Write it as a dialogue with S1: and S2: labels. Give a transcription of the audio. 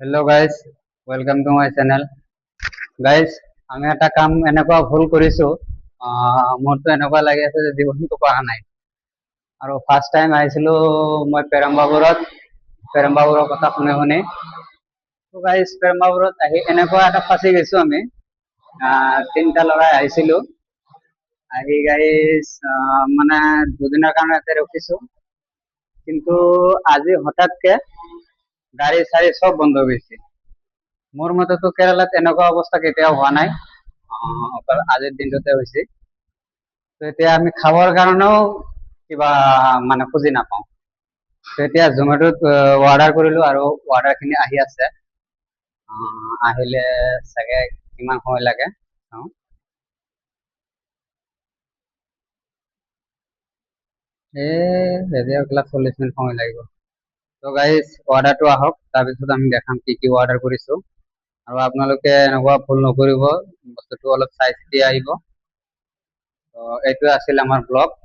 S1: Hello guys, welcome to my channel. Guys আমি এটা কাম এনেকুৱা ভুল কৰিছো, মোৰতো এনেকুৱা লাগি আছে যে জীৱনটো কৰা নাই। আৰু ফাৰ্ষ্ট টাইম আহিছিলো মই পেৰাম্বাবুৰৰ কথা শুনি শুনি। তো গাইজ পেৰাম্বাবুৰত আহি এনেকুৱা এটা ফাঁচি গৈছো আমি। তিনিটা ল'ৰাই আহিছিলো, আহি গাইজ মানে দুদিনৰ কাৰণে ইয়াতে ৰখিছো। কিন্তু আজি হঠাৎকে গাড়ী চাড়ী চব বন্ধ হৈ গৈছে। মোৰ মতেতো কেৰালাত এনেকুৱা অৱস্থা কেতিয়াও হোৱা নাই, অকল আজিৰ দিনটোতে হৈছে। তো এতিয়া আমি খাবৰ কাৰণেও কিবা মানে খুজি নাপাওঁ। তো এতিয়া জমেটোত অৰ্ডাৰ কৰিলো আৰু অৰ্ডাৰ খিনি আহি আছে। আহিলে চাগে কিমান সময় লাগে চাওঁ। ৰেডি ক্লাছ 40 মিনিট সময় লাগিব। তো গাইজ অৰ্ডাৰটো আহক, তাৰপিছত আমি দেখাম কি কি অৰ্ডাৰ কৰিছো। আৰু আপোনালোকে এনেকুৱা ভুল নকৰিব, বস্তুটো অলপ চাই চিতি আহিব। তো এইটোৱে আছিল আমাৰ ব্লগ।